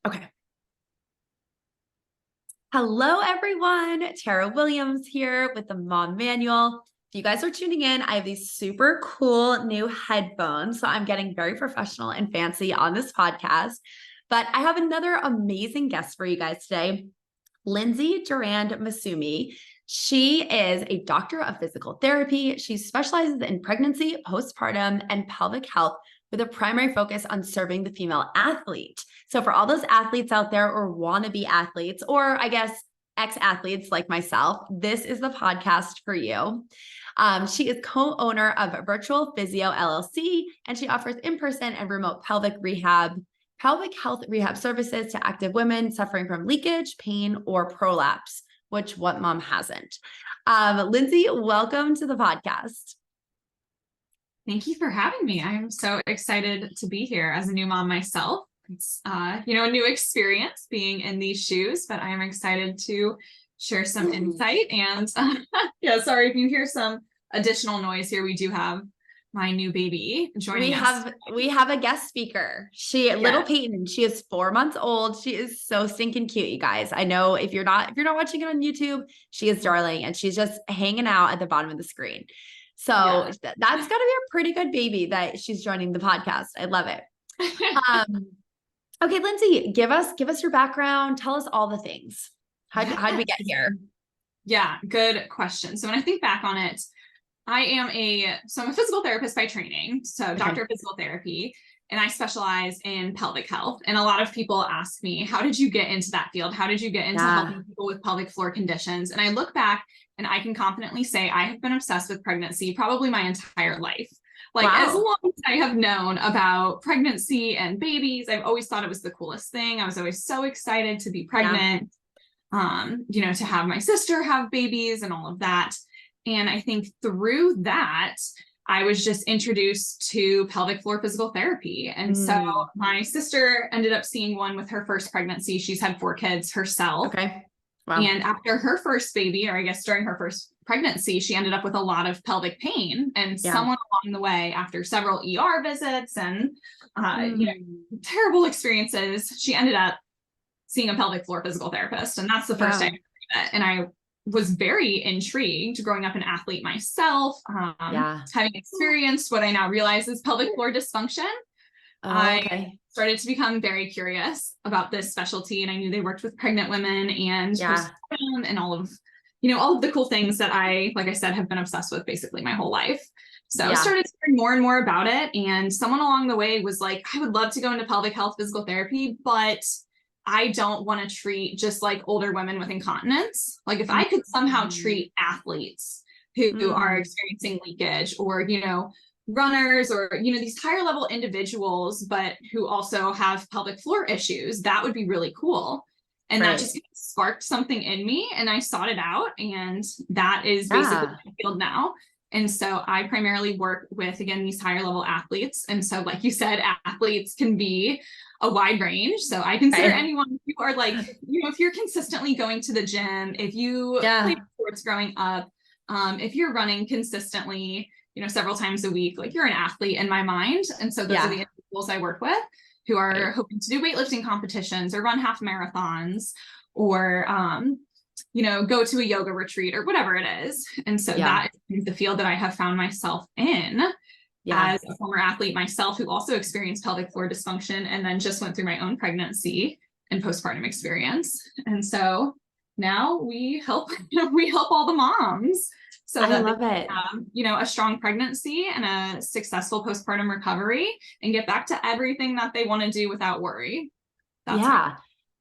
Okay. Hello, everyone. Tara Williams here with the Mom Manual. If you guys are tuning in, I have these super cool new headphones. So I'm getting very professional and fancy on this podcast. But I have another amazing guest for you guys today, Lindsay Durand Massumi. She is a doctor of physical therapy. She specializes in pregnancy, postpartum, and pelvic health with a primary focus on serving the female athlete. So for all those athletes out there or wannabe athletes, or I guess ex-athletes like myself, this is the podcast for you. She is co-owner of Virtual Physio LLC, and she offers in-person and remote pelvic health rehab services to active women suffering from leakage, pain, or prolapse, which what mom hasn't. Lindsay, welcome to the podcast. Thank you for having me. I'm so excited to be here as a new mom myself. It's, a new experience being in these shoes, but I am excited to share some insight. And sorry if you hear some additional noise here. We do have my new baby joining us. We have a guest speaker. Little Peyton, she is 4 months old. She is so stinking cute, you guys. I know if you're not watching it on YouTube, she is darling, and she's just hanging out at the bottom of the screen. So that's got to be a pretty good baby that she's joining the podcast. I love it. Okay, Lindsay, give us your background. Tell us all the things. How did we get here? Yeah, good question. So when I think back on it, I'm a physical therapist by training. So doctor of physical therapy, and I specialize in pelvic health. And a lot of people ask me, how did you get into that field? How did you get into helping people with pelvic floor conditions? And I look back and I can confidently say I have been obsessed with pregnancy probably my entire life. As long as I have known about pregnancy and babies, I've always thought it was the coolest thing. I was always so excited to be pregnant, to have my sister have babies and all of that. And I think through that, I was just introduced to pelvic floor physical therapy. And so my sister ended up seeing one with her first pregnancy. She's had 4 kids herself. Okay. Wow. And after her first baby, or I guess during her first pregnancy, she ended up with a lot of pelvic pain. And someone along the way, after several ER visits and terrible experiences, she ended up seeing a pelvic floor physical therapist. And that's the first time I heard it. And I was very intrigued growing up an athlete myself, having experienced what I now realize is pelvic floor dysfunction. I started to become very curious about this specialty, and I knew they worked with pregnant women and postpartum and all of the cool things that I, like I said, have been obsessed with basically my whole life. So I started hearing more and more about it. And someone along the way was like, I would love to go into pelvic health physical therapy, but I don't want to treat just like older women with incontinence. Like if I could somehow treat athletes who are experiencing leakage, or, runners, or, these higher level individuals, but who also have pelvic floor issues, that would be really cool. And that just sparked something in me, and I sought it out. And that is basically my field now. And so I primarily work with, again, these higher level athletes. And so, like you said, athletes can be a wide range. So I consider anyone who are like, if you're consistently going to the gym, if you played sports growing up, if you're running consistently, several times a week, like you're an athlete in my mind. And so those are the individuals I work with who are hoping to do weightlifting competitions or run half marathons or, go to a yoga retreat or whatever it is. And so that is the field that I have found myself in as a former athlete myself, who also experienced pelvic floor dysfunction and then just went through my own pregnancy and postpartum experience. And so now we help all the moms so that they have, a strong pregnancy and a successful postpartum recovery and get back to everything that they want to do without worry.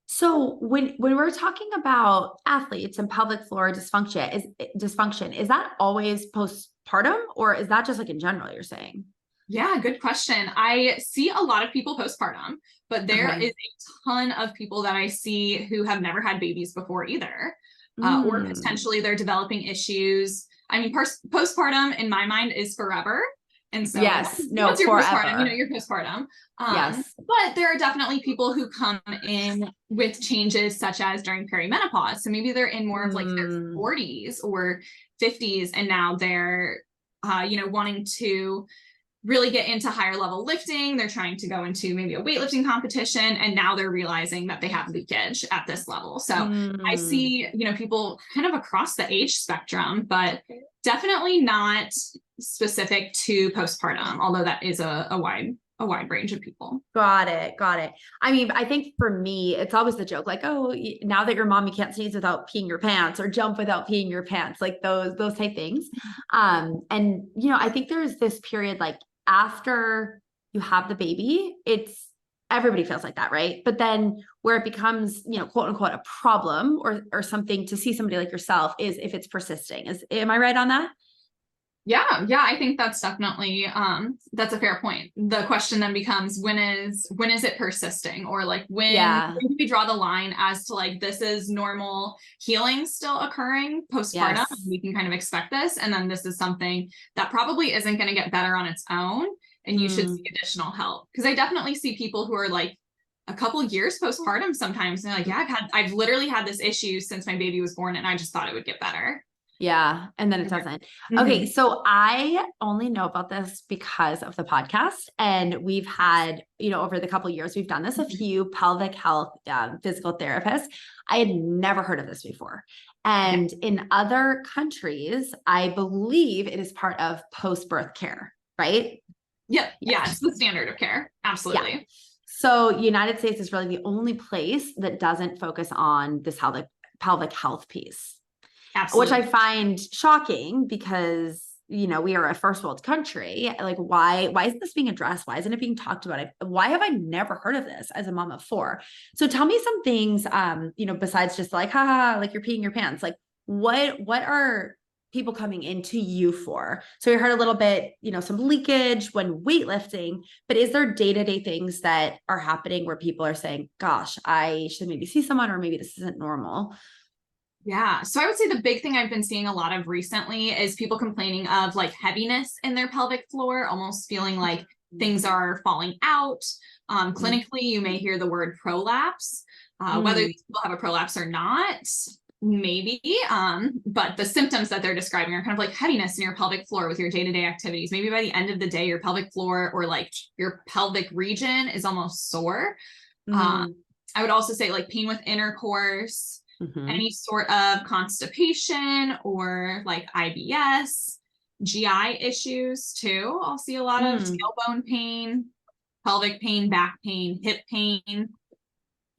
So when we're talking about athletes and pelvic floor dysfunction, is that always postpartum, or is that just like in general you're saying? Yeah, good question. I see a lot of people postpartum, but there is a ton of people that I see who have never had babies before either, or potentially they're developing issues. I mean, postpartum in my mind is forever. And so once you're postpartum, you're postpartum. But there are definitely people who come in with changes such as during perimenopause. So maybe they're in more of like their 40s or 50s, and now they're, wanting to really get into higher level lifting. They're trying to go into maybe a weightlifting competition. And now they're realizing that they have leakage at this level. So I see, people kind of across the age spectrum, but definitely not specific to postpartum, although that is a wide range of people. Got it. I mean, I think for me, it's always the joke, like, oh, now that you're mom, you can't sneeze without peeing your pants or jump without peeing your pants, like those type things. And I think there's this period, like after you have the baby, everybody feels like that, right? But then where it becomes, quote unquote, a problem or something to see somebody like yourself is if it's persisting. Am I right on that? Yeah, I think that's definitely that's a fair point. The question then becomes, when is it persisting, or like when do we draw the line as to like, this is normal healing still occurring postpartum, yes. we can kind of expect this, and then this is something that probably isn't going to get better on its own, and you should seek additional help. Because I definitely see people who are like a couple years postpartum sometimes, and they're like, yeah, I've literally had this issue since my baby was born, and I just thought it would get better. Yeah. And then it doesn't. Okay. So I only know about this because of the podcast, and we've had, over the couple of years, we've done this, a few pelvic health, physical therapists. I had never heard of this before. And in other countries, I believe it is part of post-birth care, right? Yep. Yeah. It's the standard of care. Absolutely. Yeah. So United States is really the only place that doesn't focus on this pelvic health piece. Absolutely. Which I find shocking because, we are a first world country. Like, why isn't this being addressed? Why isn't it being talked about? Why have I never heard of this as a mom of 4? So tell me some things, besides just like, haha, like you're peeing your pants. Like what are people coming into you for? So we heard a little bit, some leakage when weightlifting, but is there day-to-day things that are happening where people are saying, gosh, I should maybe see someone, or maybe this isn't normal? Yeah. So I would say the big thing I've been seeing a lot of recently is people complaining of like heaviness in their pelvic floor, almost feeling like things are falling out. Clinically, you may hear the word prolapse, whether these people have a prolapse or not, maybe. But the symptoms that they're describing are kind of like heaviness in your pelvic floor with your day-to-day activities. Maybe by the end of the day, your pelvic floor or like your pelvic region is almost sore. I would also say like pain with intercourse, any sort of constipation or like IBS, GI issues too. I'll see a lot of tailbone pain, pelvic pain, back pain, hip pain,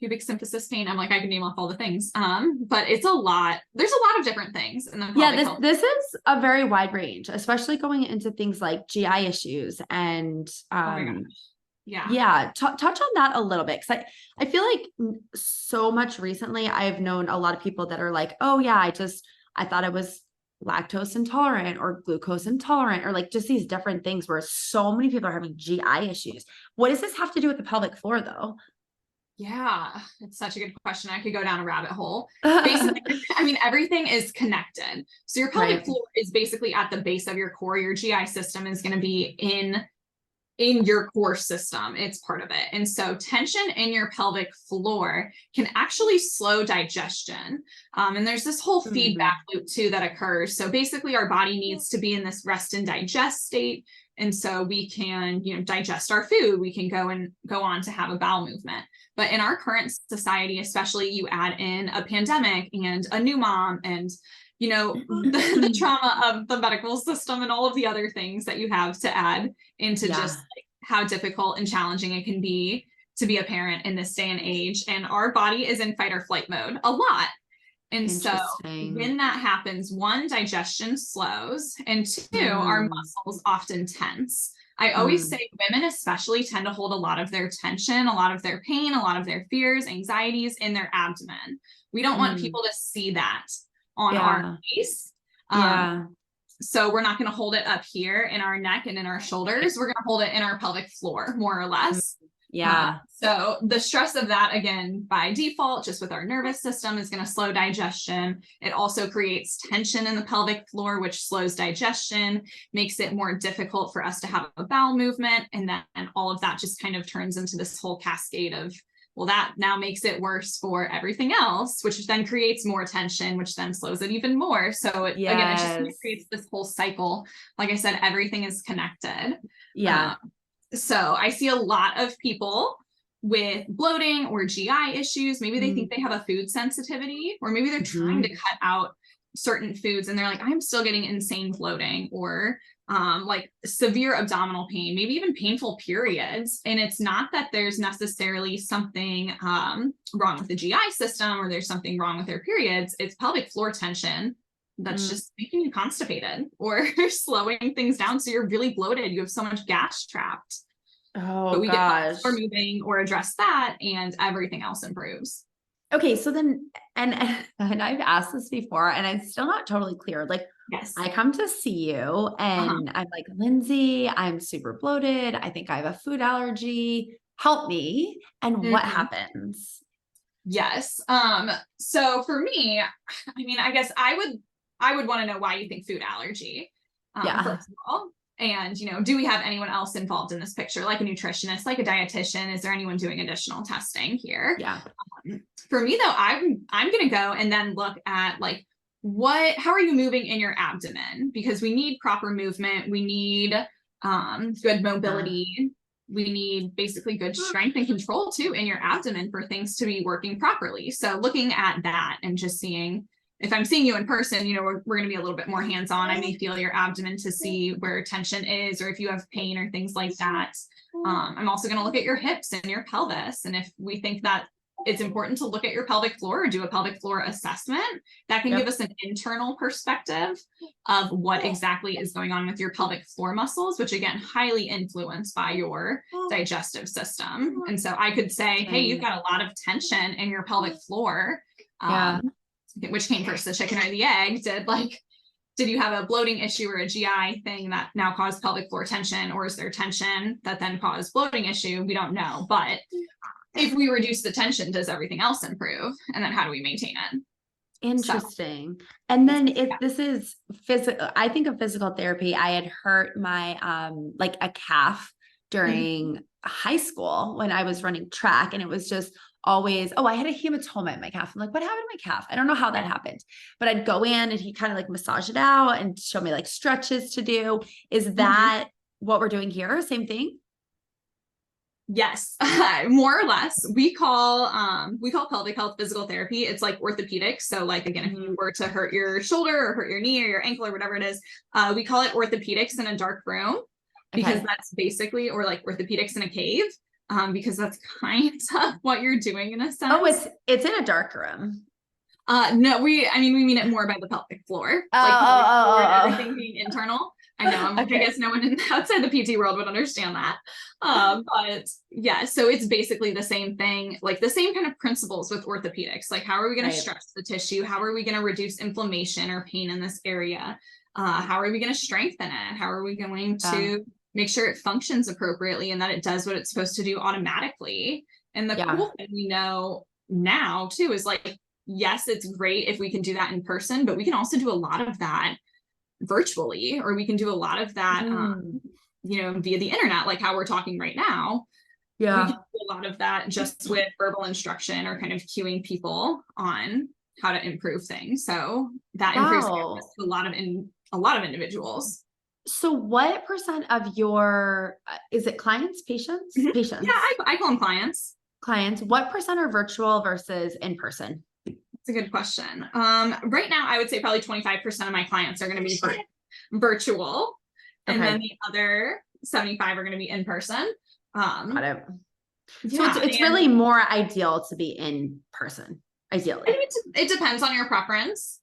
pubic symphysis pain. I'm like, I can name off all the things. But it's a lot. There's a lot of different things in the pelvic health. This is a very wide range, especially going into things like GI issues and touch on that a little bit, because I feel like so much recently I've known a lot of people that are like, oh yeah, I thought I was lactose intolerant or glucose intolerant, or like just these different things where so many people are having GI issues. What does this have to do with the pelvic floor though? Yeah, it's such a good question. I could go down a rabbit hole. Basically, I mean, everything is connected. So your pelvic floor is basically at the base of your core. Your GI system is going to be in your core system. It's part of it. And so tension in your pelvic floor can actually slow digestion. And there's this whole feedback loop too that occurs. So basically our body needs to be in this rest and digest state. And so we can, digest our food. We can go on to have a bowel movement. But in our current society, especially, you add in a pandemic and a new mom and the trauma of the medical system and all of the other things that you have to add into just like how difficult and challenging it can be to be a parent in this day and age. And our body is in fight or flight mode a lot. And so when that happens, 1, digestion slows, and 2, our muscles often tense. I always say women especially tend to hold a lot of their tension, a lot of their pain, a lot of their fears, anxieties in their abdomen. We don't want people to see that on our face. So we're not going to hold it up here in our neck and in our shoulders. We're going to hold it in our pelvic floor, more or less. So the stress of that, again, by default, just with our nervous system, is going to slow digestion. It also creates tension in the pelvic floor, which slows digestion, makes it more difficult for us to have a bowel movement. And then all of that just kind of turns into this whole cascade of, well, that now makes it worse for everything else, which then creates more tension, which then slows it even more. So again, it just creates this whole cycle. Like I said, everything is connected. Yeah. So I see a lot of people with bloating or GI issues. Maybe they think they have a food sensitivity, or maybe they're trying to cut out certain foods and they're like, I'm still getting insane bloating, or like severe abdominal pain, maybe even painful periods. And it's not that there's necessarily something wrong with the GI system or there's something wrong with their periods. It's pelvic floor tension that's just making you constipated or slowing things down. So you're really bloated. You have so much gas trapped. Oh, but we gosh. get or moving or address that, and everything else improves. Okay, so then, and I've asked this before, and I'm still not totally clear. Like, Yes. I come to see you, and I'm like, Lindsay, I'm super bloated. I think I have a food allergy. Help me. And what happens? Yes. So for me, I mean, I guess I would want to know why you think food allergy. First of all. And, you know, do we have anyone else involved in this picture, like a nutritionist, like a dietitian? Is there anyone doing additional testing here? Yeah. For me, though, I'm going to go and then look at like, how are you moving in your abdomen? Because we need proper movement. We need good mobility. We need basically good strength and control too in your abdomen for things to be working properly. So looking at that and just seeing, if I'm seeing you in person, you know, we're going to be a little bit more hands-on. I may feel your abdomen to see where tension is, or if you have pain or things like that. I'm also going to look at your hips and your pelvis. And if we think that it's important to look at your pelvic floor or do a pelvic floor assessment, that can give us an internal perspective of what exactly is going on with your pelvic floor muscles, which again, highly influenced by your digestive system. And so I could say, hey, you've got a lot of tension in your pelvic floor. Which came first, the chicken or the egg? Did you have a bloating issue or a GI thing that now caused pelvic floor tension, or is there tension that then caused bloating issue? We don't know. But if we reduce the tension, does everything else improve? And then how do we maintain it? Interesting. So, and then if this is physical, I think of physical therapy. I had hurt my like a calf during high school when I was running track, and it was just always, I had a hematoma in my calf. I'm like, what happened to my calf? I don't know how that happened, but I'd go in and he kind of like massage it out and show me like stretches to do. Is that what we're doing here? Same thing? Yes, more or less. We call pelvic health physical therapy. It's like orthopedics. So like, again, if you were to hurt your shoulder or hurt your knee or your ankle or whatever it is, we call it orthopedics in a dark room, because that's basically, or like orthopedics in a cave, because that's kind of what you're doing in a sense. Oh, it's in a dark room. No, we mean it more by the pelvic floor. Everything being internal. I know. I guess no one outside the PT world would understand that. But yeah, so it's basically the same thing, like the same kind of principles with orthopedics. Like, how are we going to stretch the tissue? How are we going to reduce inflammation or pain in this area? How are we going to strengthen it? How are we going to make sure it functions appropriately and that it does what it's supposed to do automatically? And the cool thing we know now too is like, yes, it's great if we can do that in person, but we can also do a lot of that virtually, or we can do a lot of that, you know, via the internet, like how we're talking right now. We can do a lot of that just with verbal instruction or kind of cueing people on how to improve things. So that improves to a lot of individuals. So what percent of your, is it clients, patients? Patients. Yeah, I call them clients. Clients. What percent are virtual versus in person? That's a good question. Right now, I would say probably 25% of my clients are going to be virtual. And then the other 75 are going to be in person. Got it. So it's really more ideal to be in person, ideally. I think it depends on your preference.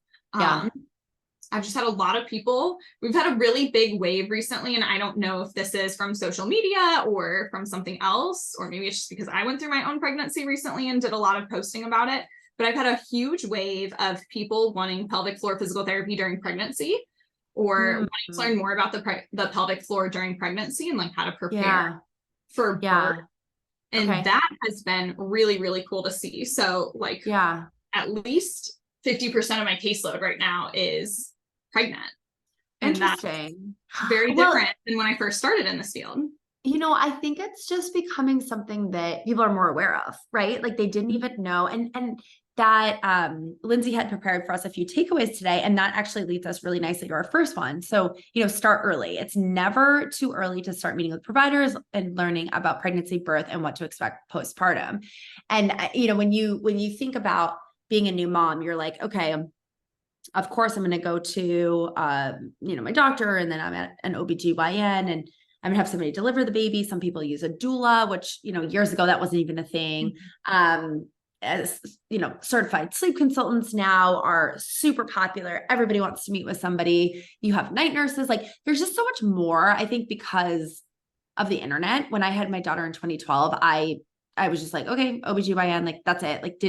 I've just had a lot of people. We've had a really big wave recently, and I don't know if this is from social media or from something else, or maybe it's just because I went through my own pregnancy recently and did a lot of posting about it. But I've had a huge wave of people wanting pelvic floor physical therapy during pregnancy, or wanting to learn more about the pelvic floor during pregnancy and like how to prepare for birth. And that has been really, really cool to see. So like, at least 50% of my caseload right now is pregnant. And that's very different than when I first started in this field. I think it's just becoming something that people are more aware of, right? Like they didn't even know. And that Lindsay had prepared for us a few takeaways today, and that actually leads us really nicely to our first one. So, start early. It's never too early to start meeting with providers and learning about pregnancy, birth, and what to expect postpartum. And when you think about being a new mom, you're like, okay, of course I'm going to go to my doctor, and then I'm at an OBGYN, and I'm gonna have somebody deliver the baby. Some people use a doula, which, years ago, that wasn't even a thing. As certified sleep consultants now are super popular. Everybody wants to meet with somebody. You have night nurses. Like there's just so much more, I think, because of the internet. When I had my daughter in 2012, I was just like, okay, OBGYN, like that's it. Like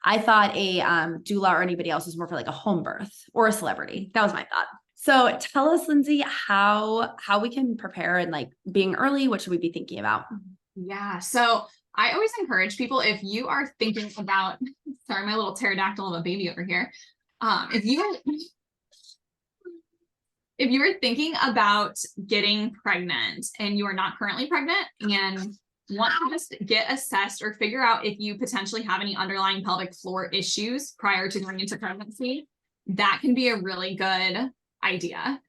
I thought a doula or anybody else was more for like a home birth or a celebrity. That was my thought. So tell us, Lindsay, how we can prepare and like being early, what should we be thinking about? Yeah. So I always encourage people, if you are thinking about, sorry, my little pterodactyl of a baby over here. If you are thinking about getting pregnant and you are not currently pregnant and want to just get assessed or figure out if you potentially have any underlying pelvic floor issues prior to going into pregnancy, that can be a really good idea.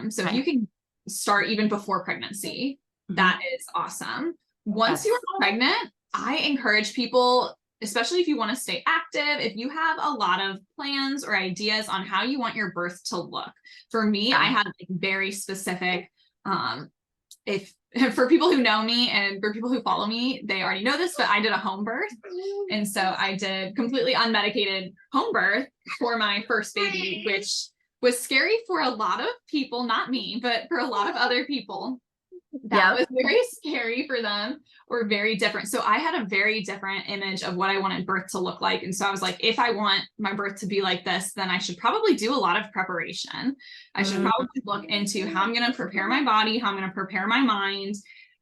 So if you can start even before pregnancy, that is awesome. Once you are pregnant, I encourage people, especially if you want to stay active, if you have a lot of plans or ideas on how you want your birth to look. For me, I had like very specific, for people who know me and for people who follow me, they already know this, but I did a home birth. And so I did completely unmedicated home birth for my first baby, which was scary for a lot of people, not me, but for a lot of other people. That was very scary for them, or very different. So I had a very different image of what I wanted birth to look like. And so I was like, if I want my birth to be like this, then I should probably do a lot of preparation. I should probably look into how I'm going to prepare my body, how I'm going to prepare my mind,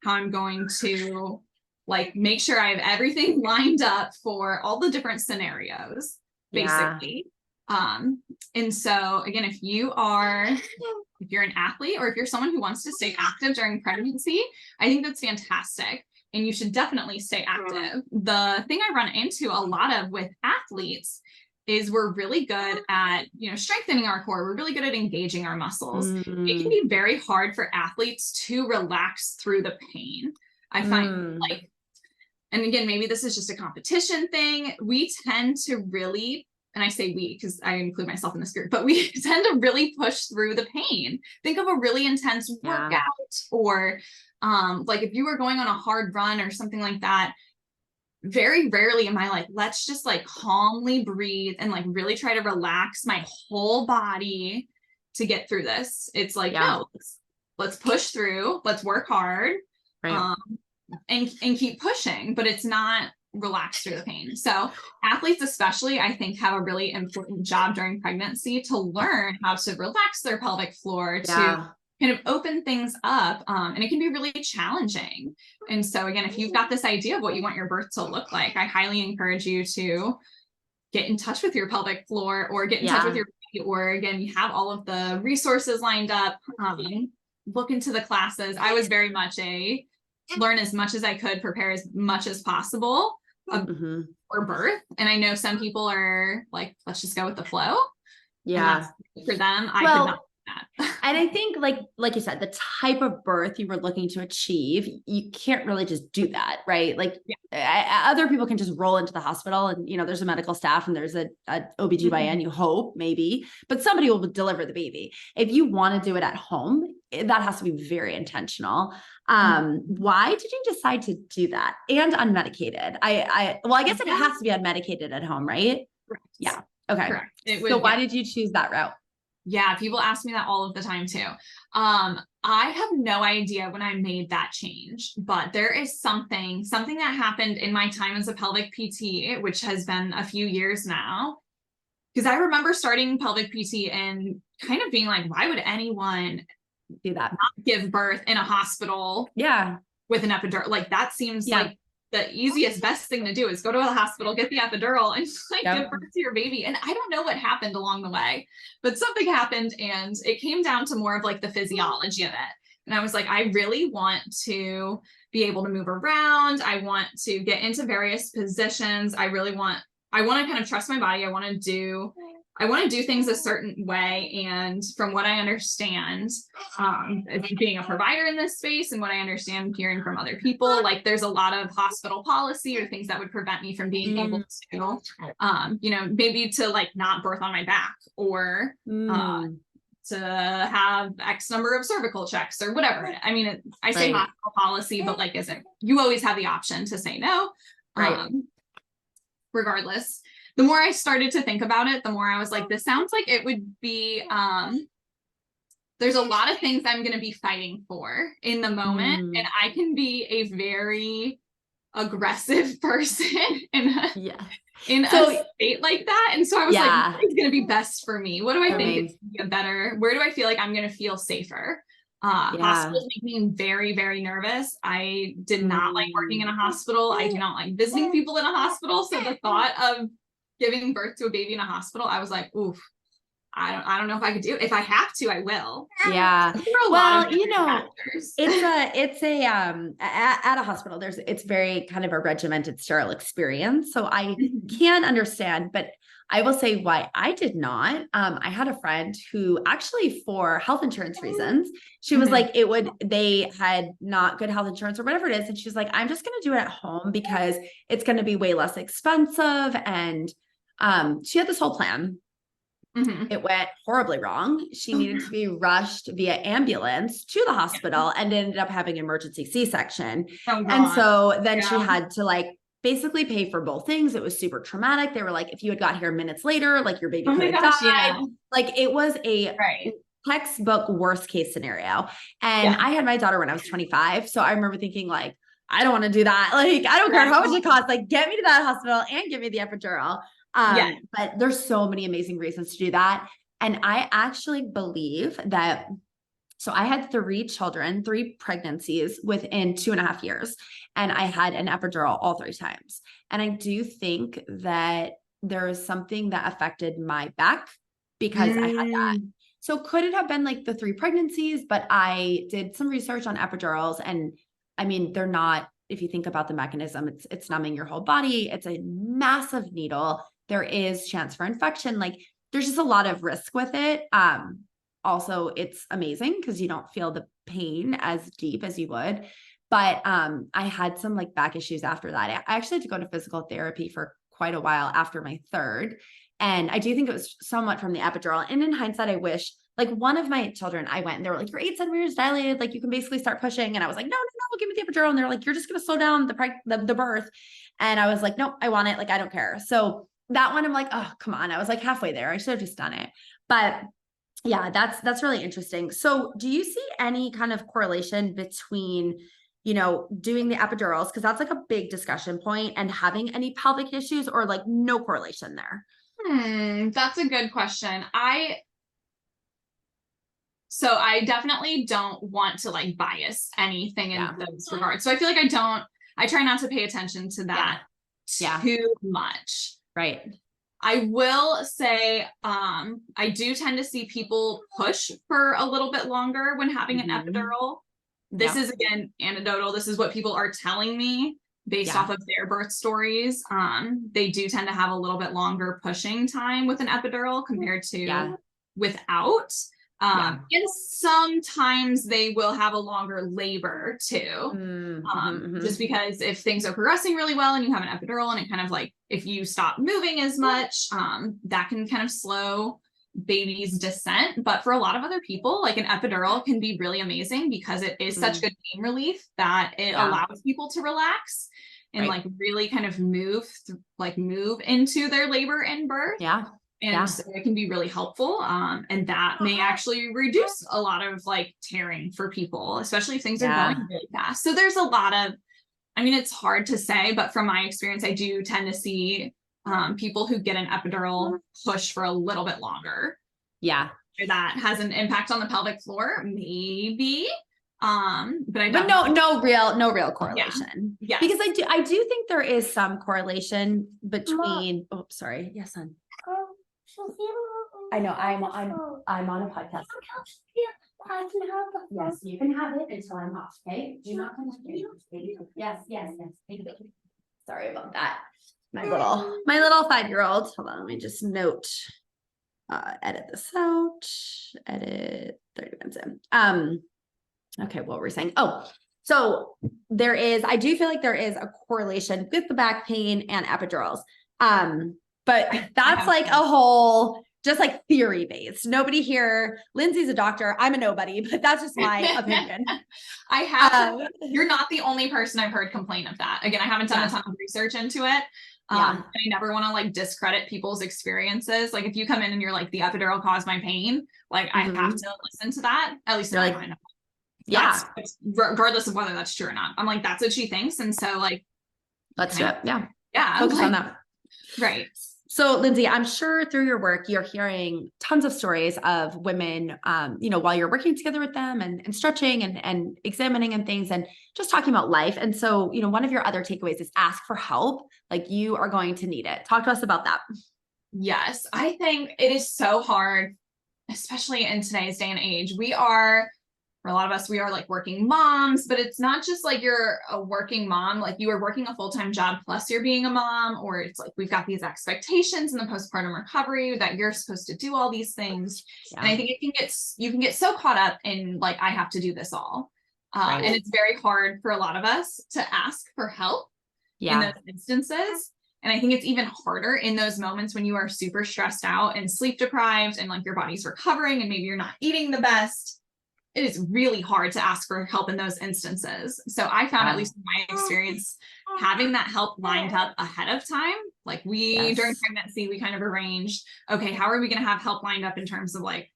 how I'm going to like make sure I have everything lined up for all the different scenarios, basically. And so again, if you're an athlete or if you're someone who wants to stay active during pregnancy, I think that's fantastic. And you should definitely stay active. The thing I run into a lot of with athletes is we're really good at, strengthening our core. We're really good at engaging our muscles. It can be very hard for athletes to relax through the pain. I find and again, maybe this is just a competition thing. We tend to really, and I say we because I include myself in this group, but we tend to really push through the pain. Think of a really intense workout, or like if you were going on a hard run or something like that. Very rarely am I like, let's just like calmly breathe and like really try to relax my whole body to get through this. It's like, no, let's push through, let's work hard, and keep pushing, but it's not relax through the pain. So athletes especially, I think, have a really important job during pregnancy to learn how to relax their pelvic floor, to kind of open things up. And it can be really challenging. And so again, if you've got this idea of what you want your birth to look like, I highly encourage you to get in touch with your pelvic floor, or get in touch with your body, or again, you have all of the resources lined up. Look into the classes. I was very much learn as much as I could, prepare as much as possible for birth. And I know some people are like, let's just go with the flow. For them, I could not. And I think like you said, the type of birth you were looking to achieve, you can't really just do that, right? Like other people can just roll into the hospital and, there's a medical staff and there's a OBGYN, you hope maybe, but somebody will deliver the baby. If you want to do it at home, that has to be very intentional. Why did you decide to do that and unmedicated? I guess it has to be unmedicated at home, right? Correct. Yeah. Okay. Correct. So why did you choose that route? Yeah, people ask me that all of the time too. I have no idea when I made that change, but there is something that happened in my time as a pelvic PT, which has been a few years now. Because I remember starting pelvic PT and kind of being like, why would anyone do that? Not give birth in a hospital? With an epidural. Like that seems like the easiest, best thing to do is go to a hospital, get the epidural, and just like give birth to your baby. And I don't know what happened along the way, but something happened, and it came down to more of like the physiology of it. And I was like, I really want to be able to move around. I want to get into various positions. I want to kind of trust my body. I want to do things a certain way. And from what I understand, being a provider in this space and what I understand hearing from other people, like there's a lot of hospital policy or things that would prevent me from being able to, maybe to like not birth on my back or to have X number of cervical checks or whatever. I mean, I say hospital policy, but like, you always have the option to say no, regardless. The more I started to think about it, the more I was like, this sounds like it would be, there's a lot of things I'm going to be fighting for in the moment. And I can be a very aggressive person in a state like that. And so I was like, what is going to be best for me? What do I think is better? Where do I feel like I'm going to feel safer? Hospitals make me very, very nervous. I did not like working in a hospital. I do not like visiting people in a hospital. So the thought of giving birth to a baby in a hospital, I was like, oof, I don't know if I could do it. If I have to, I will. Yeah. Well, it's at a hospital, it's very kind of a regimented sterile experience. So I can understand, but I will say why I did not. I had a friend who actually, for health insurance reasons, she was like, they had not good health insurance or whatever it is. And she's like, I'm just going to do it at home because it's going to be way less expensive. And she had this whole plan. It went horribly wrong. She needed to be rushed via ambulance to the hospital and ended up having an emergency C-section. And so then she had to like basically pay for both things. It was super traumatic. They were like, if you had got here minutes later, like your baby could have died. Like it was a textbook worst case scenario. And I had my daughter when I was 25. So I remember thinking like, I don't want to do that. Like, I don't care how much it costs. Like, get me to that hospital and give me the epidural. But there's so many amazing reasons to do that. And I actually believe that, so I had 3 pregnancies within 2.5 years, and I had an epidural all 3 times. And I do think that there is something that affected my back because I had that. So could it have been like the 3 pregnancies? But I did some research on epidurals, and I mean, they're not, if you think about the mechanism, it's numbing your whole body. It's a massive needle. There is chance for infection. Like there's just a lot of risk with it. Also it's amazing because you don't feel the pain as deep as you would. But I had some like back issues after that. I actually had to go to physical therapy for quite a while after my 3rd. And I do think it was somewhat from the epidural. And in hindsight, I wish, like one of my children, I went and they were like, you're 8 centimeters dilated. Like you can basically start pushing. And I was like, no, give me the epidural. And they're like, you're just going to slow down the birth. And I was like, no, I want it. Like, I don't care. So that one, I'm like, oh, come on. I was like halfway there. I should have just done it. But yeah, that's really interesting. So do you see any kind of correlation between, doing the epidurals, because that's like a big discussion point, and having any pelvic issues, or like no correlation there? That's a good question. So I definitely don't want to like bias anything in those regards. So I feel like I try not to pay attention to that too much. Right. I will say, I do tend to see people push for a little bit longer when having an epidural. This is again, anecdotal. This is what people are telling me based off of their birth stories. They do tend to have a little bit longer pushing time with an epidural compared to without. And sometimes they will have a longer labor too. Just because if things are progressing really well and you have an epidural, and it kind of like, if you stop moving as much, that can kind of slow baby's descent. But for a lot of other people, like an epidural can be really amazing because it is such good pain relief that it allows people to relax and like really kind of move into their labor and birth. And so it can be really helpful. And that may actually reduce a lot of like tearing for people, especially if things are going really fast. So there's a lot of, I mean, it's hard to say, but from my experience, I do tend to see people who get an epidural push for a little bit longer. That has an impact on the pelvic floor, maybe. But no real correlation. Because I do think there is some correlation between, oh, sorry. Yes, son. I know I'm on a podcast. I can have it. Yes, you can have it until I'm off, okay? Do not come here. Yes, yes, yes. Thank you. Sorry about that. My little 5-year-old. Hold on, let me just note. Edit this out. Edit 30 minutes in. Okay, what were we saying? Oh, so I do feel like there is a correlation with the back pain and epidurals. But that's like a whole, just like theory based. Nobody here, Lindsay's a doctor. I'm a nobody, but that's just my opinion. I have, you're not the only person I've heard complain of that. Again, I haven't done a ton of research into it. And I never want to like discredit people's experiences. Like if you come in and you're like, the epidural caused my pain, like I have to listen to that, at least in my mind. Yeah. Regardless of whether that's true or not. I'm like, that's what she thinks. And so like, let's do it. Yeah. Yeah. Focus on that. Right. So Lindsay, I'm sure through your work, you're hearing tons of stories of women, while you're working together with them and stretching and examining and things and just talking about life. And so, one of your other takeaways is ask for help. Like you are going to need it. Talk to us about that. Yes. I think it is so hard, especially in today's day and age. For a lot of us, we are like working moms, but it's not just like you're a working mom, like you are working a full-time job plus you're being a mom, or it's like we've got these expectations in the postpartum recovery that you're supposed to do all these things. Yeah. And I think you can get so caught up in like, I have to do this all. And it's very hard for a lot of us to ask for help in those instances. And I think it's even harder in those moments when you are super stressed out and sleep deprived and like your body's recovering and maybe you're not eating the best. It is really hard to ask for help in those instances. So I found, at least in my experience, having that help lined up ahead of time, like during pregnancy, we kind of arranged, okay, how are we going to have help lined up in terms of like,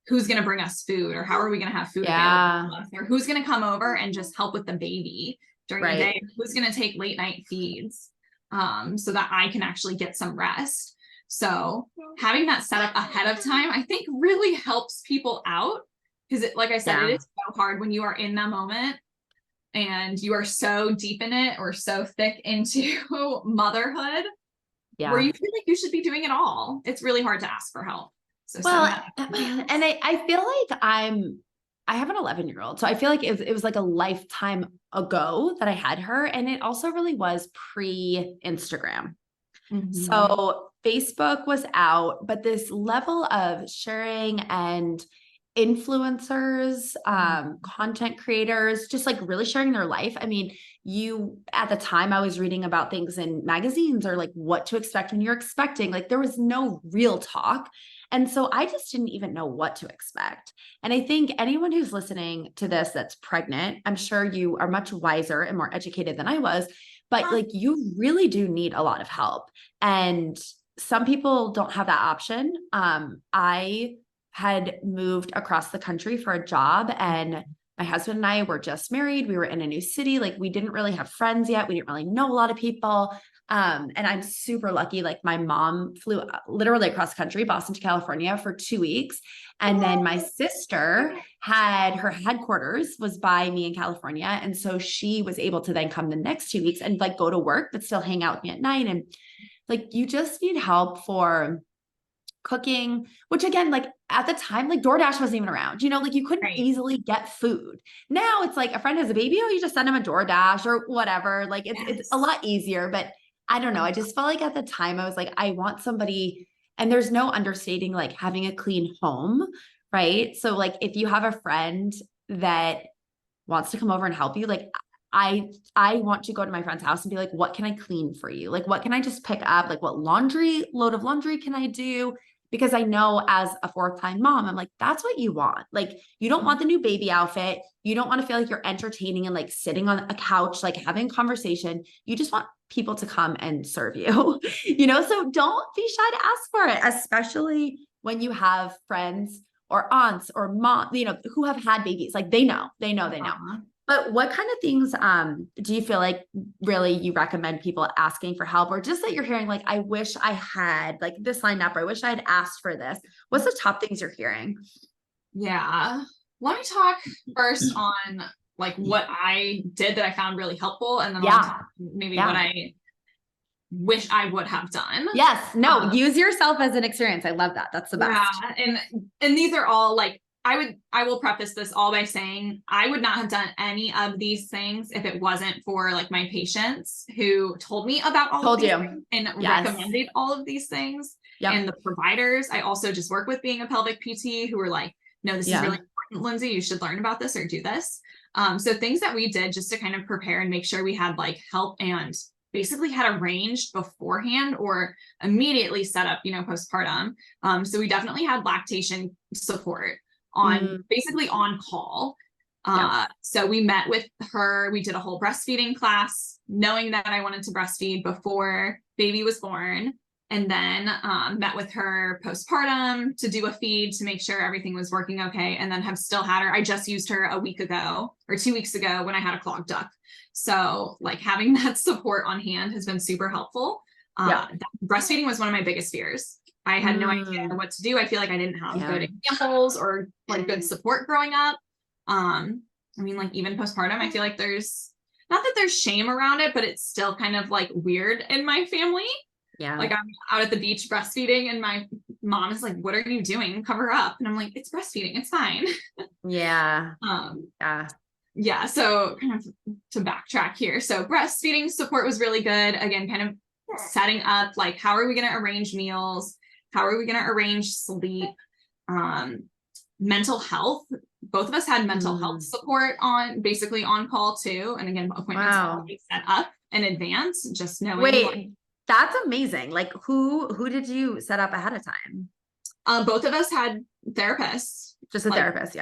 who's going to bring us food, or how are we going to have food available to us, or who's going to come over and just help with the baby during the day, who's going to take late night feeds, so that I can actually get some rest. So having that set up ahead of time, I think really helps people out. Because like I said, it is so hard when you are in that moment and you are so deep in it or so thick into motherhood where you feel like you should be doing it all. It's really hard to ask for help. So and I feel like I have an 11-year-old. So I feel like it was like a lifetime ago that I had her. And it also really was pre-Instagram. So Facebook was out, but this level of sharing and influencers, content creators, just like really sharing their life. I mean, at the time I was reading about things in magazines or like what to expect when you're expecting, like there was no real talk. And so I just didn't even know what to expect. And I think anyone who's listening to this that's pregnant, I'm sure you are much wiser and more educated than I was, but like you really do need a lot of help. And some people don't have that option. I had moved across the country for a job, and my husband and I were just married. We were in a new city. Like we didn't really have friends yet. We didn't really know a lot of people. And I'm super lucky. Like my mom flew literally across the country, Boston to California for 2 weeks. And then my sister had her headquarters was by me in California. And so she was able to then come the next 2 weeks and like go to work, but still hang out with me at night. And like, you just need help for cooking, which again, like at the time, like DoorDash wasn't even around, like you couldn't easily get food. Now it's like a friend has a baby, you just send them a DoorDash or whatever. Like it's a lot easier, but I don't know. I just felt like at the time I was like, I want somebody, and there's no understating like having a clean home, right? So like if you have a friend that wants to come over and help you, like I want to go to my friend's house and be like, what can I clean for you? Like, what can I just pick up? Like what load of laundry can I do? Because I know as a 4th-time mom, I'm like, that's what you want. Like, you don't want the new baby outfit. You don't want to feel like you're entertaining and like sitting on a couch, like having conversation. You just want people to come and serve you, so don't be shy to ask for it, especially when you have friends or aunts or mom, who have had babies. Like they know. But what kind of things do you feel like really you recommend people asking for help, or just that you're hearing like, I wish I had like this lined up, or I wish I had asked for this? What's the top things you're hearing? Yeah. Let me talk first on like what I did that I found really helpful. And then I'll talk maybe what I wish I would have done. Yes. No, use yourself as an experience. I love that. That's the best. Yeah. And these are all like I will preface this all by saying I would not have done any of these things if it wasn't for like my patients who told me about all of these things and recommended all of these things. And the providers. I also just work with being a pelvic PT who were like, no, this is really important, Lindsay. You should learn about this or do this. So things that we did just to kind of prepare and make sure we had like help and basically had arranged beforehand or immediately set up, postpartum. So we definitely had lactation support on basically on call. So we met with her, we did a whole breastfeeding class, knowing that I wanted to breastfeed before baby was born, and then met with her postpartum to do a feed to make sure everything was working okay, and then have still had her. I just used her a week ago or 2 weeks ago when I had a clogged duct. So like having that support on hand has been super helpful. Breastfeeding was one of my biggest fears. I had no idea what to do. I feel like I didn't have good examples or like good support growing up. I mean, like even postpartum, I feel like there's not that there's shame around it, but it's still kind of like weird in my family. Like I'm out at the beach breastfeeding and my mom is like, what are you doing? Cover up. And I'm like, it's breastfeeding. It's fine. So kind of to backtrack here. So breastfeeding support was really good. Again, kind of setting up like, how are we going to arrange meals? How are we going to arrange sleep? Mental health. Both of us had mental health support basically on call too. And again, appointments already set up in advance, just knowing. That's amazing. Like who did you set up ahead of time? Both of us had therapists. Just a therapist.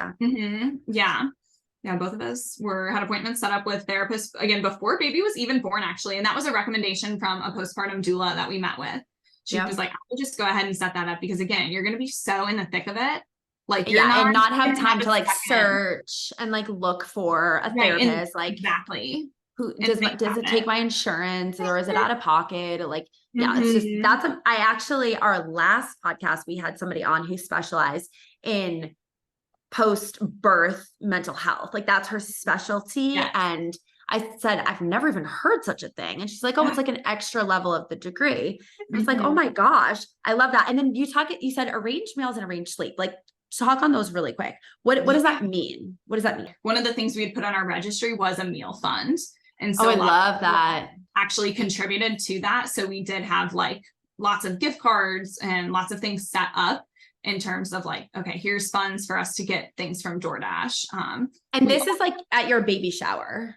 Both of us had appointments set up with therapists again before baby was even born, actually. And that was a recommendation from a postpartum doula that we met with. She was like, I would just go ahead and set that up because again, you're going to be so in the thick of it. Like and not have time to like search and like look for a therapist. Like exactly. Who does it take my insurance or is it out of pocket? Like, it's just, our last podcast, we had somebody on who specialized in post-birth mental health. Like that's her specialty. And I said, I've never even heard such a thing. And she's like, oh, it's like an extra level of the degree. And it's like, oh my gosh, I love that. And then you said arrange meals and arrange sleep. Like talk on those really quick. What does that mean? What does that mean? One of the things we had put on our registry was a meal fund. And so I love that. Actually contributed to that. So we did have like lots of gift cards and lots of things set up in terms of like, okay, here's funds for us to get things from DoorDash. And this is like at your baby shower.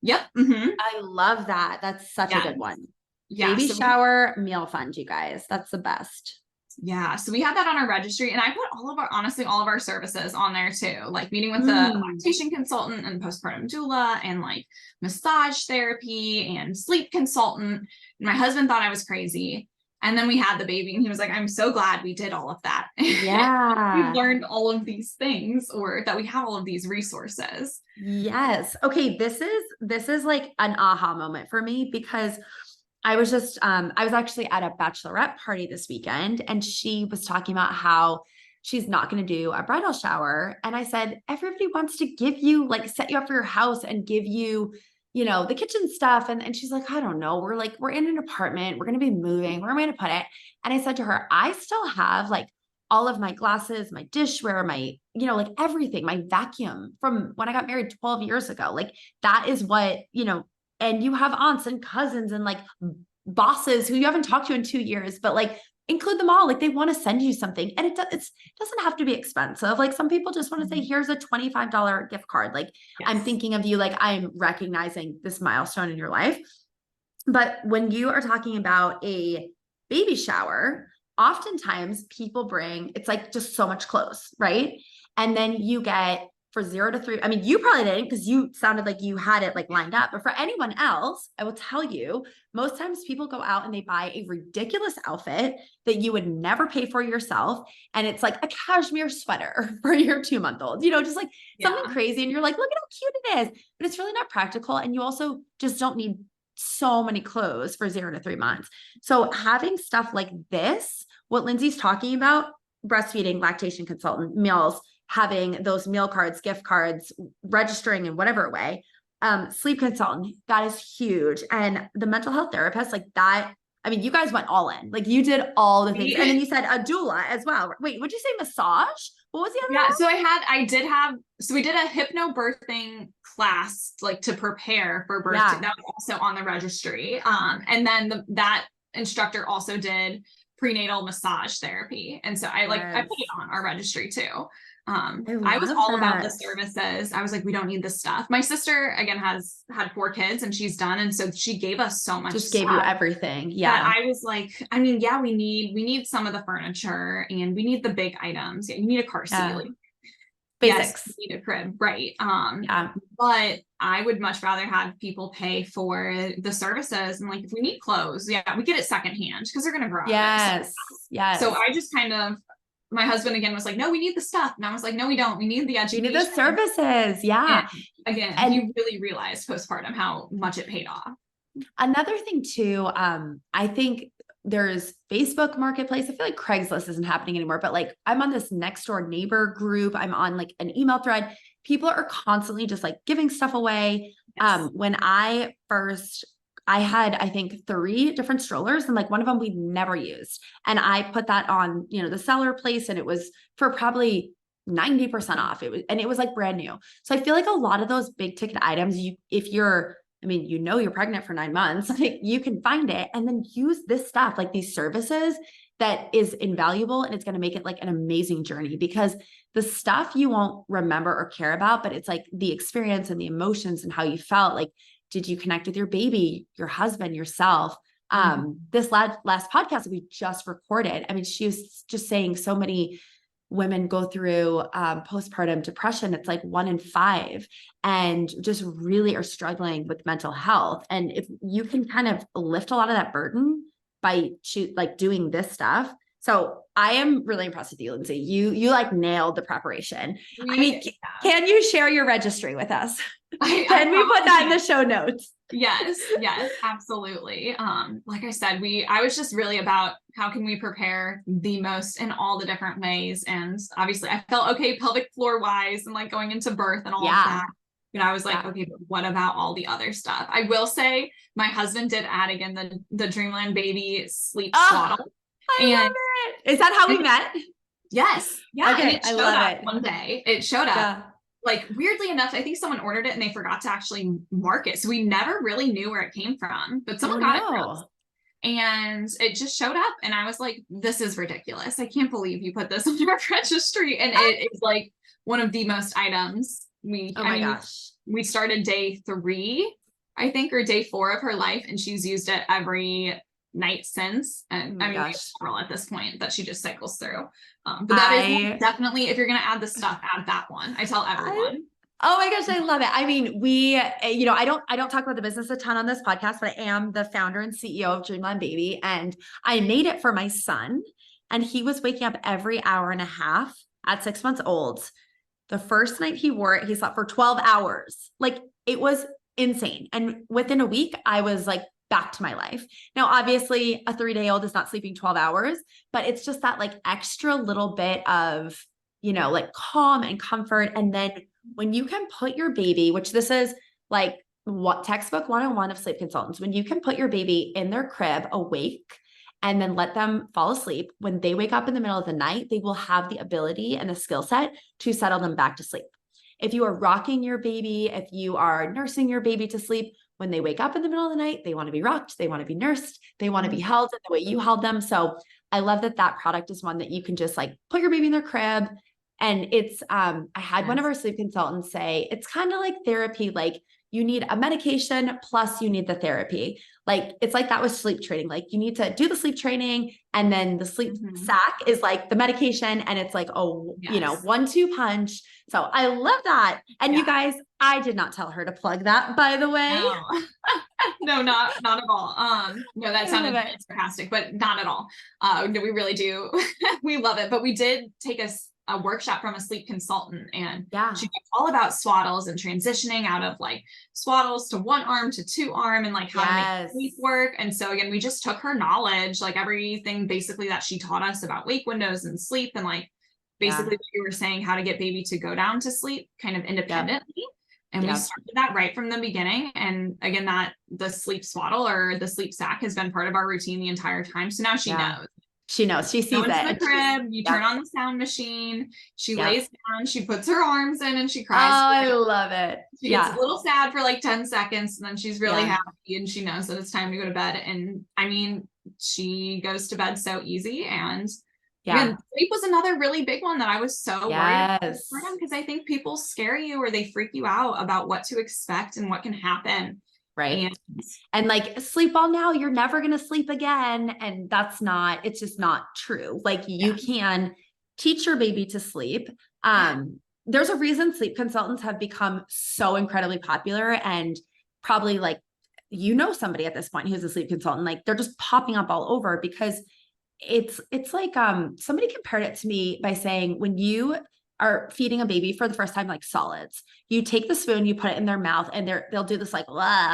I love that. That's such a good one. Baby shower meal fund, you guys. That's the best. So we had that on our registry, and I put all of our services on there too, like meeting with the lactation consultant and postpartum doula and like massage therapy and sleep consultant. And my husband thought I was crazy. And then we had the baby and he was like, I'm so glad we did all of that. We've learned all of these things, or that we have all of these resources. Yes. Okay. This is like an aha moment for me because I was just, I was actually at a bachelorette party this weekend and she was talking about how she's not going to do a bridal shower. And I said, everybody wants to give you, like, set you up for your house and give you, the kitchen stuff. And she's like, I don't know. We're in an apartment. We're going to be moving. Where am I going to put it? And I said to her, I still have like all of my glasses, my dishware, my, like everything, my vacuum from when I got married 12 years ago. Like that is what, and you have aunts and cousins and like bosses who you haven't talked to in 2 years, but like include them all. Like they want to send you something, and it doesn't have to be expensive. Like some people just want to say, here's a $25 gift card. Like I'm thinking of you, like I'm recognizing this milestone in your life. But when you are talking about a baby shower, oftentimes people bring, it's like just so much clothes, right? And then you get for 0 to 3. I mean, you probably didn't because you sounded like you had it like lined up, but for anyone else, I will tell you, most times people go out and they buy a ridiculous outfit that you would never pay for yourself. And it's like a cashmere sweater for your 2-month-old, just like something crazy. And you're like, look at how cute it is, but it's really not practical. And you also just don't need so many clothes for 0 to 3 months. So having stuff like this, what Lindsay's talking about, breastfeeding, lactation consultant, meals, having those meal cards, gift cards, registering in whatever way, sleep consultant, that is huge. And the mental health therapist, like that I mean, you guys went all in, like you did all the things. And then you said a doula as well. Wait, would you say massage? What was the other one? So we did a hypnobirthing class, like to prepare for birth. Yeah. That was also on the registry. And then that instructor also did prenatal massage therapy. And so I put it on our registry too. I was all about the services. I was like, we don't need this stuff. My sister, again, has had 4 kids and she's done. And so she gave us so much Just stuff gave you everything. Yeah. that I was like, I mean, yeah, we need some of the furniture and we need the big items. Yeah, you need a car seat. Like, basics. Yes, you need a crib. Right. Yeah. But I would much rather have people pay for the services. And like, if we need clothes, yeah, we get it secondhand because they're going to grow. Yes. Yes. So I just kind of, my husband again was like, no, we need the stuff. And I was like, no, we don't. We need the education. We need the services. Yeah. And again, you really realized postpartum how much it paid off. Another thing too, I think there's Facebook Marketplace. I feel like Craigslist isn't happening anymore, but like I'm on this next door neighbor group. I'm on like an email thread. People are constantly just like giving stuff away. Yes. When I had, I think 3 different strollers and like one of them we'd never used. And I put that on, the seller place and it was for probably 90% off. It was like brand new. So I feel like a lot of those big ticket items, if you're pregnant for 9 months, like you can find it and then use this stuff, like these services that is invaluable. And it's going to make it like an amazing journey because the stuff you won't remember or care about, but it's like the experience and the emotions and how you felt. Like, did you connect with your baby, your husband, yourself? This last podcast that we just recorded, I mean, she was just saying so many women go through postpartum depression. It's like 1 in 5 and just really are struggling with mental health. And if you can kind of lift a lot of that burden by doing this stuff. So I am really impressed with you, Lindsay. You like nailed the preparation. Can you share your registry with us? Can we put that in the show notes? Yes, absolutely. Like I said, I was just really about how can we prepare the most in all the different ways. And obviously I felt okay, pelvic floor wise and like going into birth and all of that. And I was like, okay, but what about all the other stuff? I will say my husband did add again the Dreamland Baby sleep swaddle. I love it. Is that how we met? Yes. Yeah. Okay. And it showed I love up it. one day. It showed up. Like weirdly enough, I think someone ordered it and they forgot to actually mark it. So we never really knew where it came from, but someone got it for us. And it just showed up. And I was like, this is ridiculous. I can't believe you put this on your registry. And it is like one of the most items gosh. We started day 3, I think, or day 4 of her life. And she's used it every night since. And we have several at this point that she just cycles through. But that is definitely, if you're going to add the stuff, add that one. I tell everyone. Oh my gosh, I love it. I mean, I don't talk about the business a ton on this podcast, but I am the founder and CEO of Dreamland Baby. And I made it for my son. And he was waking up every hour and a half at 6 months old. The first night he wore it, he slept for 12 hours. Like it was insane. And within a week, I was like back to my life. Now, obviously a 3-day-old is not sleeping 12 hours, but it's just that like extra little bit of, like calm and comfort. And then when you can put your baby, which this is like what textbook 101 of sleep consultants, when you can put your baby in their crib awake and then let them fall asleep, when they wake up in the middle of the night, they will have the ability and the skill set to settle them back to sleep. If you are rocking your baby, if you are nursing your baby to sleep, when they wake up in the middle of the night, they want to be rocked, they want to be nursed, they want to be held in the way you held them. So I love that product is one that you can just like put your baby in their crib. And it's, I had one of our sleep consultants say, it's kind of like therapy. Like you need a medication plus you need the therapy. Like, it's like that with sleep training. Like you need to do the sleep training and then the sleep sack is like the medication. And it's like, 1-2 punch. So I love that. And you guys, I did not tell her to plug that, by the way. No, not at all. No, that sounded sarcastic, but not at all. No, we really do. We love it. But we did take a workshop from a sleep consultant and she talked all about swaddles and transitioning out of like swaddles to 1 arm to 2 arm and like how to make sleep work. And so again, we just took her knowledge, like everything basically that she taught us about wake windows and sleep and like basically what you were saying, how to get baby to go down to sleep kind of independently. And we started that right from the beginning. And again, that the sleep swaddle or the sleep sack has been part of our routine the entire time. So now she knows. She knows. She sees Go into it. the crib, you turn on the sound machine, she Yep. lays down, she puts her arms in and she Oh, cries. I love it. She gets a little sad for like 10 seconds and then she's really Yeah. happy and she knows that it's time to go to bed. And I mean, she goes to bed so easy. And again, sleep was another really big one that I was so worried about because I think people scare you or they freak you out about what to expect and what can happen. Right. And like sleep well now, you're never going to sleep again. And that's not, it's just not true. Like you can teach your baby to sleep. There's a reason sleep consultants have become so incredibly popular, and probably like, you know, somebody at this point who's a sleep consultant, like they're just popping up all over because it's like, somebody compared it to me by saying, when you are feeding a baby for the first time, like solids, you take the spoon, you put it in their mouth, and they'll do this like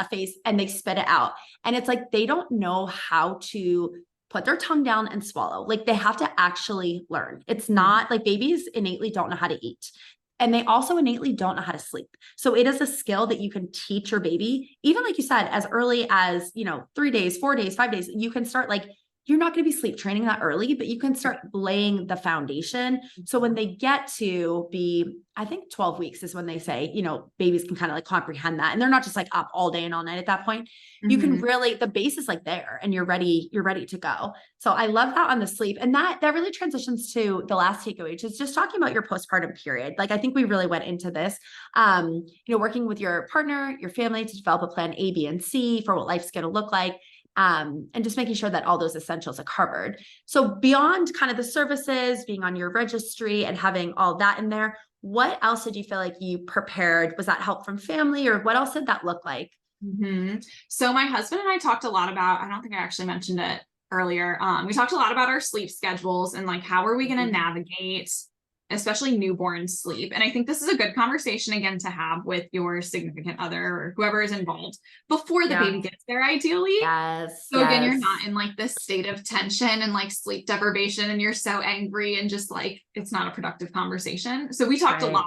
face and they spit it out. And it's like, they don't know how to put their tongue down and swallow. Like they have to actually learn. It's not like babies innately don't know how to eat. And they also innately don't know how to sleep. So it is a skill that you can teach your baby, even like you said, as early as, 3 days, 4 days, 5 days, you can start like, you're not going to be sleep training that early, but you can start laying the foundation. So when they get to be, I think 12 weeks is when they say, babies can kind of like comprehend that. And they're not just like up all day and all night at that point. You can really, the base is like there and you're ready to go. So I love that on the sleep. And that really transitions to the last takeaway, which is just talking about your postpartum period. Like, I think we really went into this, working with your partner, your family to develop a plan A, B, and C for what life's going to look like. And just making sure that all those essentials are covered. So beyond kind of the services, being on your registry and having all that in there, what else did you feel like you prepared? Was that help from family, or what else did that look like? So my husband and I talked a lot about, I don't think I actually mentioned it earlier. We talked a lot about our sleep schedules and like, how are we going to navigate especially newborn sleep. And I think this is a good conversation again to have with your significant other or whoever is involved before the baby gets there, ideally. So again, you're not in like this state of tension and like sleep deprivation and you're so angry and just like, it's not a productive conversation. So we talked a lot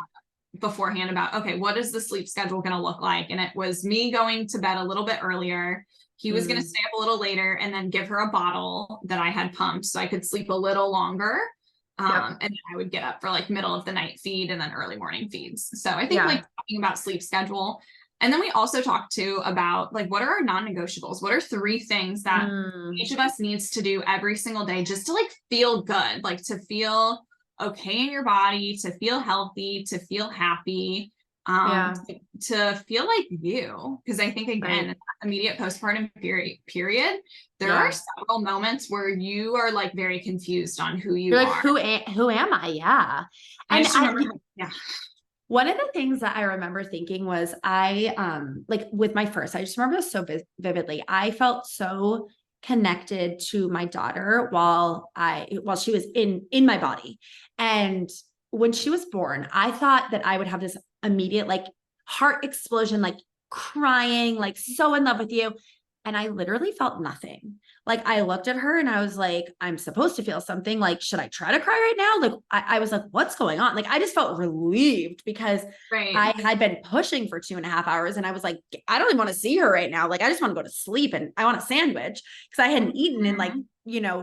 beforehand about, okay, what is the sleep schedule going to look like? And it was me going to bed a little bit earlier. He was going to stay up a little later and then give her a bottle that I had pumped so I could sleep a little longer. And then I would get up for like middle of the night feed and then early morning feeds. So I think like talking about sleep schedule. And then we also talked too about like, what are our non-negotiables? What are 3 things that each of us needs to do every single day just to like feel good, like to feel okay in your body, to feel healthy, to feel happy, to feel like you. Because I think again, immediate postpartum period, there are several moments where you are like very confused on who you are. Who am I? Yeah. And one of the things that I remember thinking was like with my first, I just remember this so vividly. I felt so connected to my daughter while she was in my body. And when she was born, I thought that I would have this immediate like heart explosion, like crying, like so in love with you. And I literally felt nothing. Like I looked at her and I was like, I'm supposed to feel something. Like, should I try to cry right now? Like I was like, what's going on? Like, I just felt relieved because I had been pushing for 2.5 hours and I was like, I don't even want to see her right now. Like, I just want to go to sleep and I want a sandwich because I hadn't eaten in like,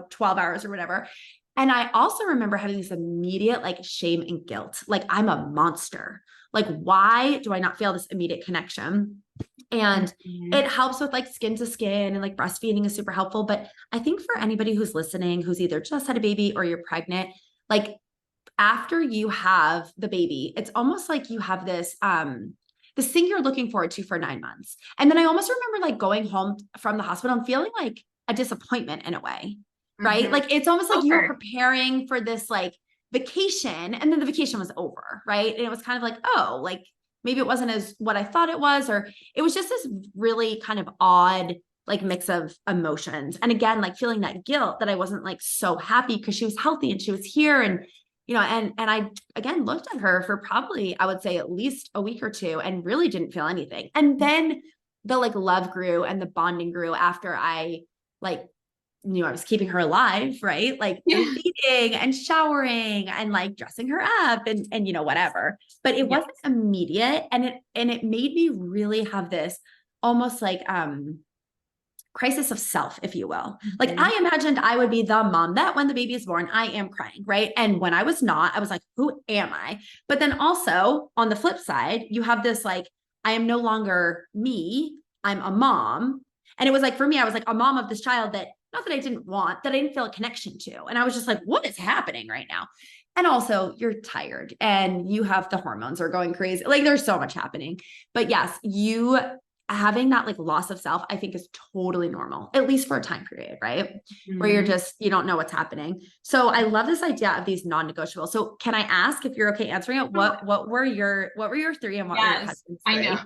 12 hours or whatever. And I also remember having this immediate like shame and guilt. Like I'm a monster. Like, why do I not feel this immediate connection? And it helps with like skin to skin and like breastfeeding is super helpful. But I think for anybody who's listening, who's either just had a baby or you're pregnant, like after you have the baby, it's almost like you have this, this thing you're looking forward to for 9 months. And then I almost remember like going home from the hospital and feeling like a disappointment in a way, right? Like it's almost like you were preparing for this like vacation and then the vacation was over, right? And it was kind of like, oh, like maybe it wasn't as what I thought it was, or it was just this really kind of odd like mix of emotions. And again, like feeling that guilt that I wasn't like so happy because she was healthy and she was here. And, and I again looked at her for probably, I would say at least a week or 2 and really didn't feel anything. And then the like love grew and the bonding grew after I like knew I was keeping her alive, right? Like feeding and showering and like dressing her up and, whatever, but it wasn't immediate. And it made me really have this almost like, crisis of self, if you will. Like I imagined I would be the mom that when the baby is born, I am crying, right? And when I was not, I was like, who am I? But then also on the flip side, you have this like, I am no longer me, I'm a mom. And it was like, for me, I was like a mom of this child that, not that I didn't want, that I didn't feel a connection to. And I was just like, what is happening right now? And also you're tired and you have the hormones are going crazy. Like there's so much happening. But yes, you having that like loss of self, I think is totally normal, at least for a time period, right? Where you're just, you don't know what's happening. So I love this idea of these non-negotiables. So can I ask, if you're okay answering it, what were your 3 and what were your husband's 3? I know.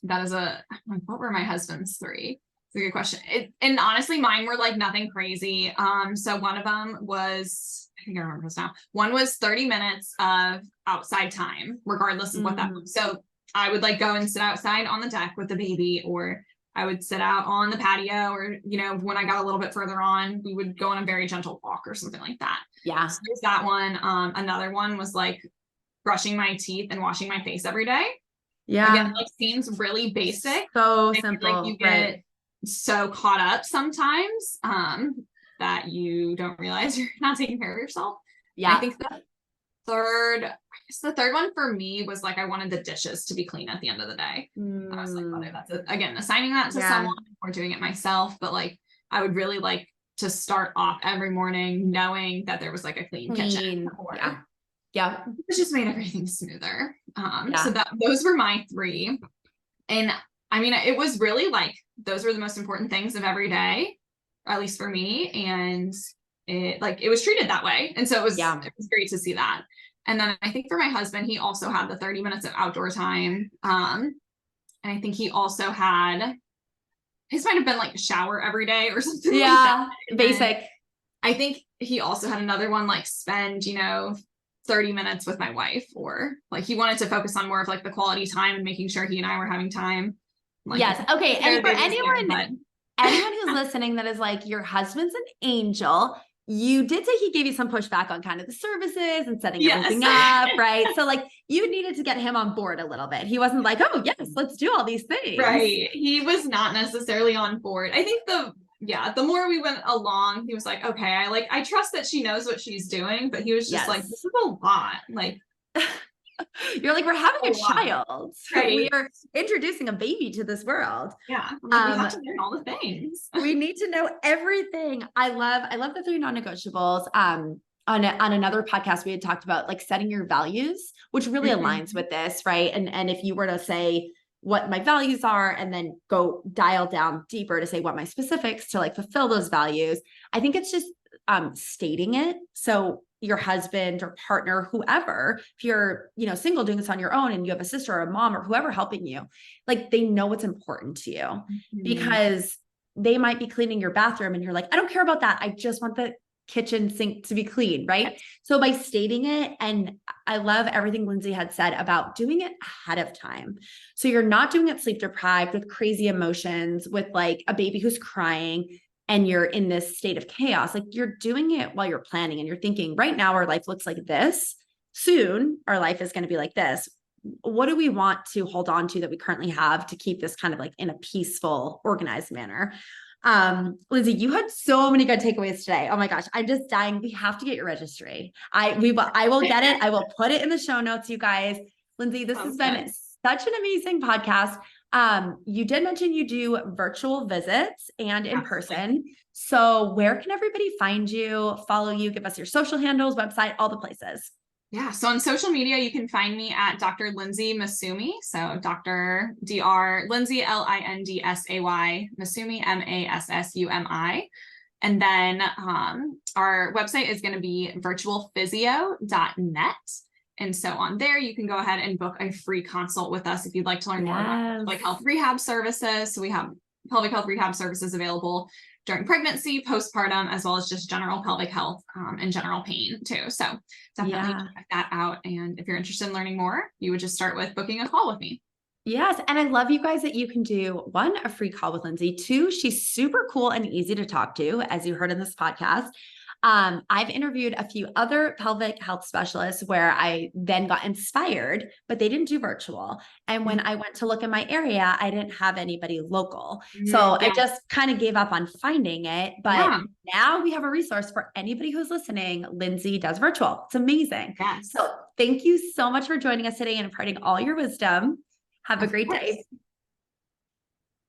That is what were my husband's 3? It's a good question. And honestly, mine were like nothing crazy. So one of them was, I think I remember this now. One was 30 minutes of outside time, regardless of what that was. So I would like go and sit outside on the deck with the baby, or I would sit out on the patio, or, when I got a little bit further on, we would go on a very gentle walk or something like that. Yeah. So there's that one. Another one was like brushing my teeth and washing my face every day. Yeah. Again, like seems really basic. So simple. Like you get so caught up sometimes that you don't realize you're not taking care of yourself. Yeah. I think the third one for me was like, I wanted the dishes to be clean at the end of the day. I was like, whether that's again, assigning that to someone or doing it myself, but like, I would really like to start off every morning knowing that there was like a clean kitchen. Yeah. It just made everything smoother. So those were my 3. And I mean, it was really like, those were the most important things of every day, at least for me. And it was treated that way. And so it was great to see that. And then I think for my husband, he also had the 30 minutes of outdoor time. And I think he also had, his might have been like a shower every day or something. like that. Basic. I think he also had another one, like spend, 30 minutes with my wife, or like he wanted to focus on more of like the quality time and making sure he and I were having time. Like, yes. Okay. And for anyone who's listening that is like, your husband's an angel, you did say he gave you some pushback on kind of the services and setting everything up, right? So like you needed to get him on board a little bit. He wasn't like, oh yes, let's do all these things. Right. He was not necessarily on board. I think the more we went along, he was like, okay, I trust that she knows what she's doing, but he was just like, this is a lot. Like, you're like, we're having a child. Right. We are introducing a baby to this world. Yeah. We have to learn all the things. We need to know everything. I love the 3 non-negotiables. On another podcast, we had talked about like setting your values, which really aligns with this, right? And if you were to say what my values are, and then go dial down deeper to say what my specifics to like fulfill those values, I think it's just stating it. So your husband or partner, whoever, if you're, single doing this on your own and you have a sister or a mom or whoever helping you, like they know what's important to you, because they might be cleaning your bathroom and you're like, I don't care about that. I just want the kitchen sink to be clean, right? So by stating it, and I love everything Lindsay had said about doing it ahead of time. So you're not doing it sleep deprived with crazy emotions, with like a baby who's crying and you're in this state of chaos. Like you're doing it while you're planning and you're thinking, right now our life looks like this. Soon our life is going to be like this. What do we want to hold on to that we currently have to keep this kind of like in a peaceful, organized manner? Lindsay, you had so many good takeaways today. Oh my gosh, I'm just dying. We have to get your registry. I will get it. I will put it in the show notes, you guys. Lindsay, this has been such an amazing podcast. You did mention you do virtual visits and in person. So where can everybody find you, follow you, give us your social handles, website, all the places? Yeah. So on social media, you can find me at Dr. Lindsay Massumi. So Dr. Lindsay, Lindsay, Massumi, Massumi. And then our website is going to be virtualphysio.net. And so on there, you can go ahead and book a free consult with us if you'd like to learn more about like health rehab services. So we have pelvic health rehab services available during pregnancy, postpartum, as well as just general pelvic health and general pain too. So definitely check that out. And if you're interested in learning more, you would just start with booking a call with me. Yes. And I love you guys that you can do one, a free call with Lindsay. Two, she's super cool and easy to talk to, as you heard in this podcast. I've interviewed a few other pelvic health specialists where I then got inspired, but they didn't do virtual. And when I went to look in my area, I didn't have anybody local. So I just kind of gave up on finding it. But now we have a resource for anybody who's listening. Lindsay does virtual. It's amazing. Yes. So thank you so much for joining us today and imparting all your wisdom. Have a great day.